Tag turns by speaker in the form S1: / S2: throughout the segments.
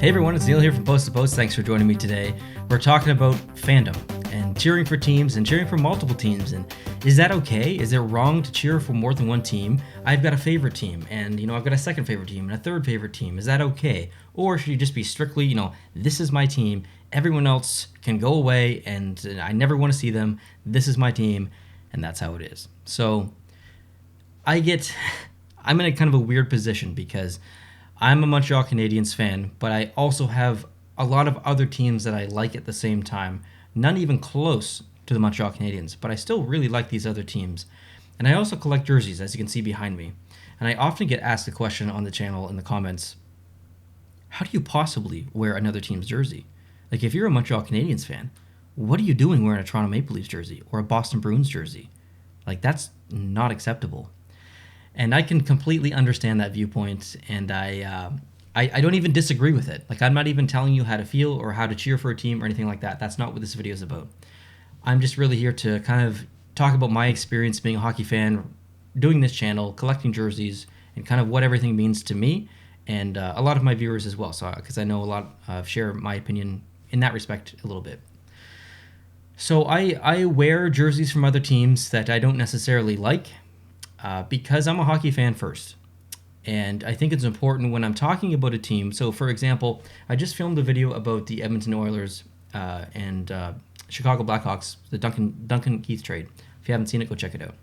S1: Hey everyone, it's Neil here from Post to Post. Thanks for joining me today. We're talking about fandom and cheering for teams and cheering for multiple teams. And is that okay? Is it wrong to cheer for more than one team? I've got a favorite team and, I've got a second favorite team and a third favorite team. Is that okay? Or should you just be strictly, this is my team. Everyone else can go away and I never want to see them. This is my team. And that's how it is. So I'm in a kind of a weird position because I'm a Montreal Canadiens fan, but I also have a lot of other teams that I like at the same time. None even close to the Montreal Canadiens, but I still really like these other teams. And I also collect jerseys, as you can see behind me. And I often get asked the question on the channel in the comments, how do you possibly wear another team's jersey? Like, if you're a Montreal Canadiens fan, what are you doing wearing a Toronto Maple Leafs jersey or a Boston Bruins jersey? Like, that's not acceptable. And I can completely understand that viewpoint, and I don't even disagree with it. Like, I'm not even telling you how to feel or how to cheer for a team or anything like that. That's not what this video is about. I'm just really here to kind of talk about my experience being a hockey fan, doing this channel, collecting jerseys, and kind of what everything means to me, and a lot of my viewers as well, so because I know a lot share my opinion in that respect a little bit. So I wear jerseys from other teams that I don't necessarily like, because I'm a hockey fan first. And I think it's important when I'm talking about a team. So, for example, I just filmed a video about the Edmonton Oilers and Chicago Blackhawks, the Duncan Keith trade. If you haven't seen it, go check it out.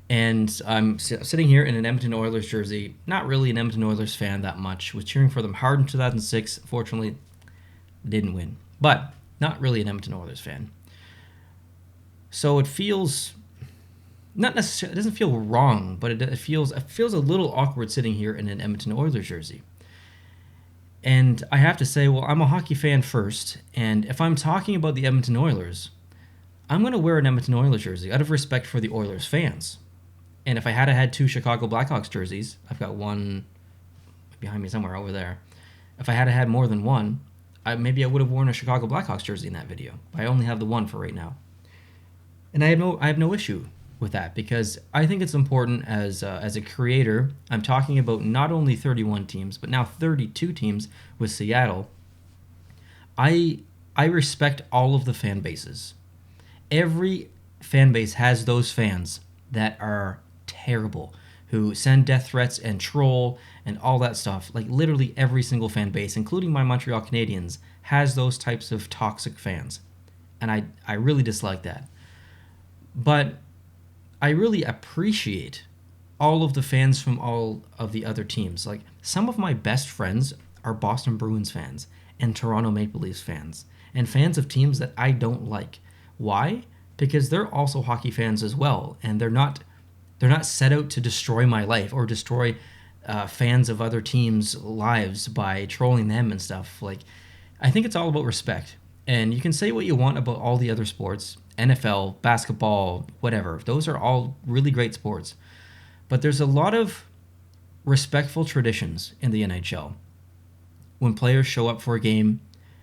S1: And I'm sitting here in an Edmonton Oilers jersey, not really an Edmonton Oilers fan that much, was cheering for them hard in 2006. Fortunately, didn't win. But not really an Edmonton Oilers fan. So it feels... not necessarily, it doesn't feel wrong, but it feels a little awkward sitting here in an Edmonton Oilers jersey. And I have to say, well, I'm a hockey fan first, and if I'm talking about the Edmonton Oilers, I'm going to wear an Edmonton Oilers jersey out of respect for the Oilers fans. And if I had two Chicago Blackhawks jerseys, I've got one behind me somewhere over there. If I had more than one, maybe I would have worn a Chicago Blackhawks jersey in that video. I only have the one for right now. And I have no issue with that, because I think it's important as a creator. I'm talking about not only 31 teams, but now 32 teams with Seattle. I respect all of the fan bases. Every fan base has those fans that are terrible, who send death threats and troll and all that stuff. Like, literally every single fan base, including my Montreal Canadiens, has those types of toxic fans. And I really dislike that. But I really appreciate all of the fans from all of the other teams. Like, some of my best friends are Boston Bruins fans and Toronto Maple Leafs fans and fans of teams that I don't like. Why? Because they're also hockey fans as well, and they're not set out to destroy my life or destroy fans of other teams' lives by trolling them and stuff. Like, I think it's all about respect. And you can say what you want about all the other sports, NFL, basketball, whatever. Those are all really great sports. But there's a lot of respectful traditions in the NHL. When players show up for a game,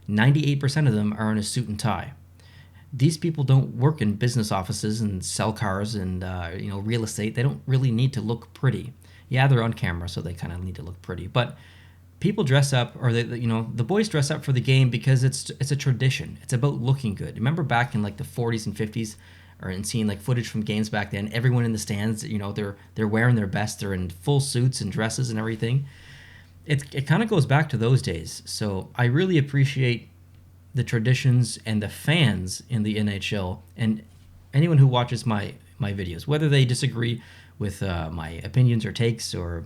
S1: 98% of them are in a suit and tie. These people don't work in business offices and sell cars and real estate. They don't really need to look pretty. Yeah, they're on camera, so they kind of need to look pretty. But people dress up, or the boys dress up for the game because it's a tradition. It's about looking good. Remember back in like the 40s and 50s, and seeing like footage from games back then, everyone in the stands, they're wearing their best. They're in full suits and dresses and everything. It kind of goes back to those days. So I really appreciate the traditions and the fans in the NHL, and anyone who watches my videos, whether they disagree with my opinions or takes or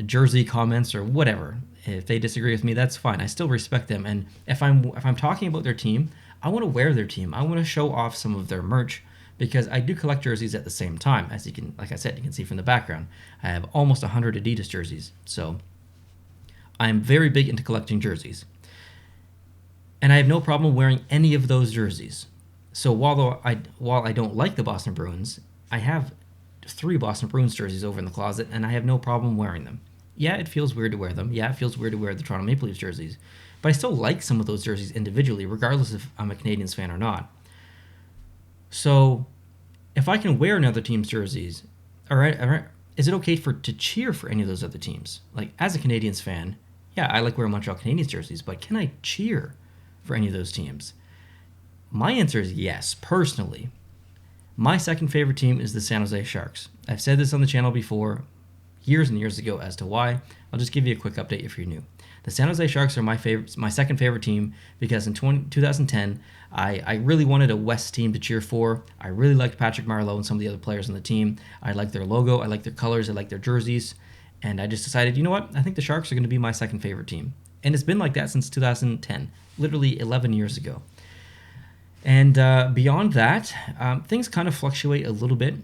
S1: jersey comments or whatever. If they disagree with me, that's fine. I still respect them. And if I'm talking about their team, I want to wear their team. I want to show off some of their merch, because I do collect jerseys at the same time. As you can, like I said, you can see from the background, I have almost 100 Adidas jerseys. So I'm very big into collecting jerseys. And I have no problem wearing any of those jerseys. So while I don't like the Boston Bruins, I have 3 Boston Bruins jerseys over in the closet, and I have no problem wearing them. Yeah, it feels weird to wear them. Yeah, it feels weird to wear the Toronto Maple Leafs jerseys. But I still like some of those jerseys individually, regardless if I'm a Canadiens fan or not. So if I can wear another team's jerseys, all right, is it okay to cheer for any of those other teams? Like, as a Canadiens fan, Yeah, I like wearing Montreal Canadiens jerseys, but can I cheer for any of those teams? My answer is yes, personally. My second favorite team is the San Jose Sharks. I've said this on the channel before, years and years ago, as to why. I'll just give you a quick update if you're new. The San Jose Sharks are my second favorite team because in 2010, I really wanted a West team to cheer for. I really liked Patrick Marleau and some of the other players on the team. I liked their logo, I liked their colors, I liked their jerseys, and I just decided, you know what? I think the Sharks are going to be my second favorite team. And it's been like that since 2010, literally 11 years ago. And beyond that, things kind of fluctuate a little bit.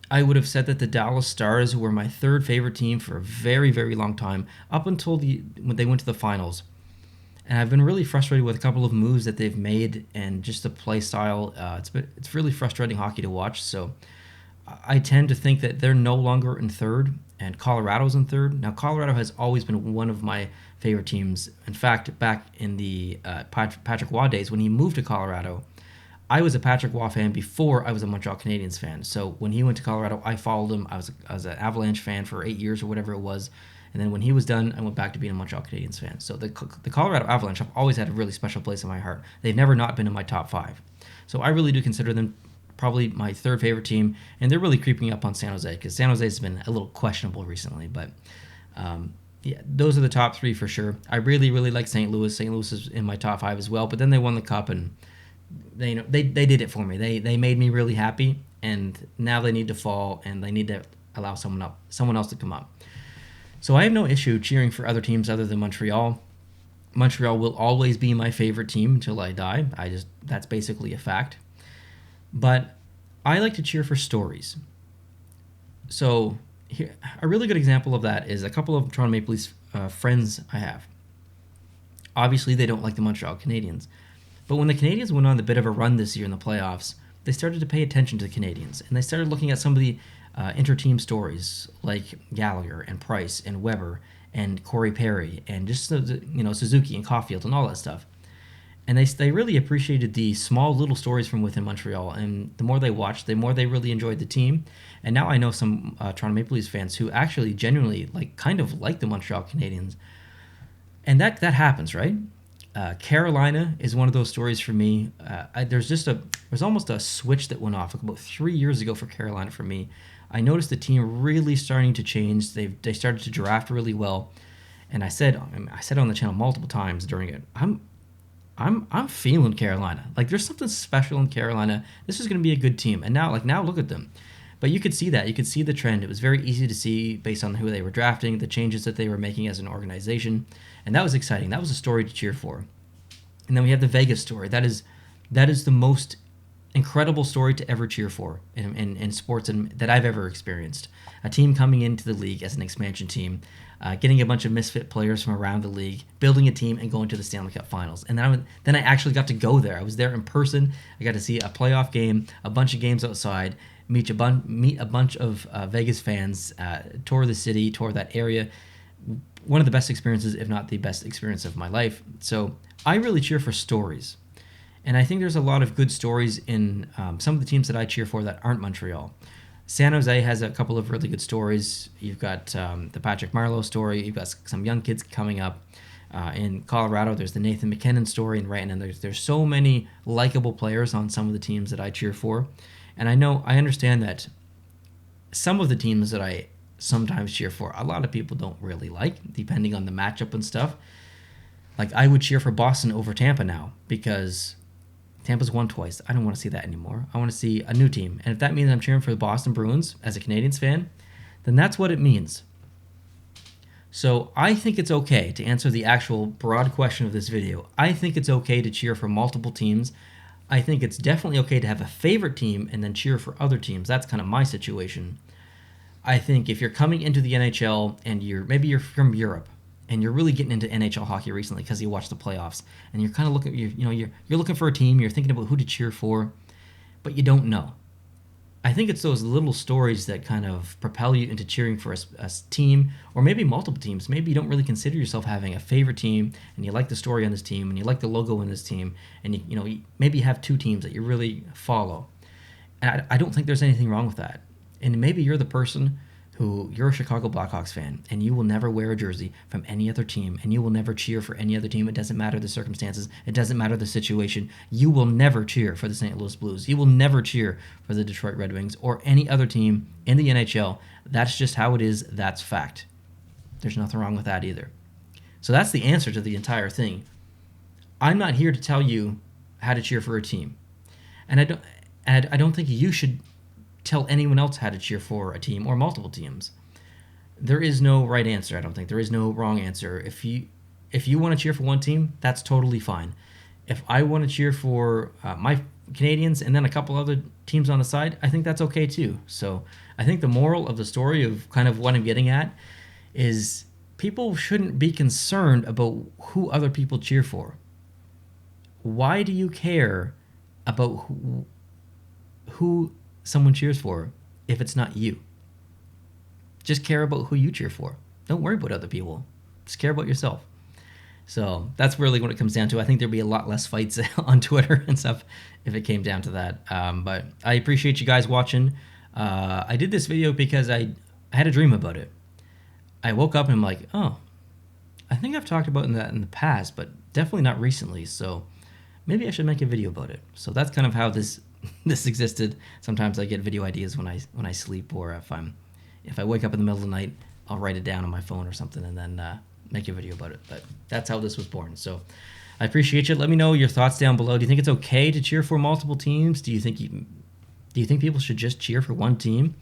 S1: I would have said that the Dallas Stars were my third favorite team for a very, very long time, up until when they went to the finals. And I've been really frustrated with a couple of moves that they've made and just the play style. It's really frustrating hockey to watch. So I tend to think that they're no longer in third, and Colorado's in third. Now, Colorado has always been one of my favorite teams. In fact, back in the Patrick Waugh days, when he moved to Colorado, I was a Patrick Waugh fan before I was a Montreal Canadiens fan. So when he went to Colorado, I followed him. I was an Avalanche fan for 8 years or whatever it was. And then when he was done, I went back to being a Montreal Canadiens fan. So the Colorado Avalanche have always had a really special place in my heart. They've never not been in my top 5. So I really do consider them probably my third favorite team. And they're really creeping up on San Jose because San Jose has been a little questionable recently. But yeah, those are the top 3 for sure. I really, really like St. Louis. St. Louis is in my top 5 as well. But then they won the Cup and they did it for me. They made me really happy. And now they need to fall and they need to allow someone else to come up. So I have no issue cheering for other teams other than Montreal. Montreal will always be my favorite team until I die. That's basically a fact. But I like to cheer for stories. So here, a really good example of that is a couple of Toronto Maple Leafs friends I have. Obviously, they don't like the Montreal Canadiens. But when the Canadiens went on a bit of a run this year in the playoffs, they started to pay attention to the Canadiens. And they started looking at some of the inter-team stories like Gallagher and Price and Weber and Corey Perry and just Suzuki and Caulfield and all that stuff. And they really appreciated the small little stories from within Montreal. And the more they watched, the more they really enjoyed the team. And now I know some Toronto Maple Leafs fans who actually genuinely kind of like the Montreal Canadiens. And that happens, right? Carolina is one of those stories for me. There's almost a switch that went off about 3 years ago for Carolina for me. I noticed the team really starting to change. They started to draft really well, and I said on the channel multiple times during it, I'm feeling Carolina. Like there's something special in Carolina. This is going to be a good team. And now look at them. But you could see that. You could see the trend. It was very easy to see based on who they were drafting, the changes that they were making as an organization. And that was exciting. That was a story to cheer for. And then we have the Vegas story. That is the most incredible story to ever cheer for in sports that I've ever experienced. A team coming into the league as an expansion team, getting a bunch of misfit players from around the league, building a team, and going to the Stanley Cup Finals. And then I actually got to go there. I was there in person. I got to see a playoff game, a bunch of games outside, meet a bunch of Vegas fans, tour the city, tour that area. One of the best experiences, if not the best experience of my life. So I really cheer for stories. And I think there's a lot of good stories in some of the teams that I cheer for that aren't Montreal. San Jose has a couple of really good stories. You've got the Patrick Marleau story. You've got some young kids coming up. In Colorado, there's the Nathan McKinnon story. And right now, there's so many likable players on some of the teams that I cheer for. And I understand that some of the teams that I sometimes cheer for, a lot of people don't really like, depending on the matchup and stuff. Like, I would cheer for Boston over Tampa now because Tampa's won twice. I don't want to see that anymore. I want to see a new team. And if that means I'm cheering for the Boston Bruins as a Canadiens fan, then that's what it means. So I think it's okay to answer the actual broad question of this video. I think it's okay to cheer for multiple teams. I think it's definitely okay to have a favorite team and then cheer for other teams. That's kind of my situation. I think if you're coming into the NHL and maybe you're from Europe and you're really getting into NHL hockey recently because you watched the playoffs and you're kind of looking, you're looking for a team, you're thinking about who to cheer for, but you don't know. I think it's those little stories that kind of propel you into cheering for a team or maybe multiple teams. Maybe you don't really consider yourself having a favorite team and you like the story on this team and you like the logo in this team and you maybe you have two teams that you really follow. And I don't think there's anything wrong with that. And maybe you're the person who you're a Chicago Blackhawks fan and you will never wear a jersey from any other team and you will never cheer for any other team. It doesn't matter the circumstances. It doesn't matter the situation. You will never cheer for the St. Louis Blues. You will never cheer for the Detroit Red Wings or any other team in the NHL. That's just how it is. That's fact. There's nothing wrong with that either. So that's the answer to the entire thing. I'm not here to tell you how to cheer for a team. And I don't think you should tell anyone else how to cheer for a team or multiple teams. There is no right answer, I don't think. There is no wrong answer. If you want to cheer for one team, that's totally fine. If I want to cheer for my Canadians and then a couple other teams on the side, I think that's okay too. So I think the moral of the story of kind of what I'm getting at is people shouldn't be concerned about who other people cheer for. Why do you care about who someone cheers for if it's not you? Just care about who you cheer for. Don't worry about other people. Just care about yourself. So that's really what it comes down to. I think there'd be a lot less fights on Twitter and stuff if it came down to that. But I appreciate you guys watching. I did this video because I had a dream about it. I woke up and I'm like, oh, I think I've talked about that in the past, but definitely not recently. So maybe I should make a video about it. So that's kind of how this existed. Sometimes I get video ideas when I sleep, or if I wake up in the middle of the night, I'll write it down on my phone or something and then make a video about it. But that's how this was born. So I appreciate you. Let me know your thoughts down below. Do you think it's okay to cheer for multiple teams? Do you think people should just cheer for one team?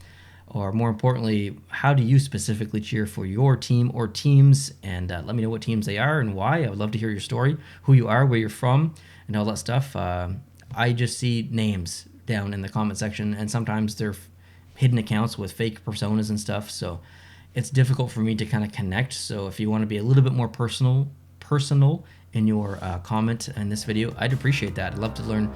S1: Or more importantly, how do you specifically cheer for your team or teams? And let me know what teams they are and why. I would love to hear your story, who you are, where you're from, and all that stuff. I just see names down in the comment section, and sometimes they're hidden accounts with fake personas and stuff, so it's difficult for me to kind of connect. So if you want to be a little bit more personal in your comment in this video, I'd appreciate that. I'd love to learn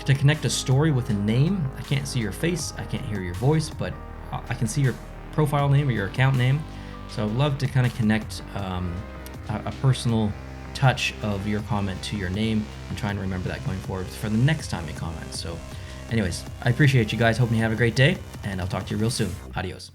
S1: to connect a story with a name. I can't see your face, I can't hear your voice, but I can see your profile name or your account name. So I'd love to kind of connect a personal touch of your comment to your name and try and remember that going forward for the next time you comment. So anyways, I appreciate you guys. Hope you have a great day, and I'll talk to you real soon. Adios.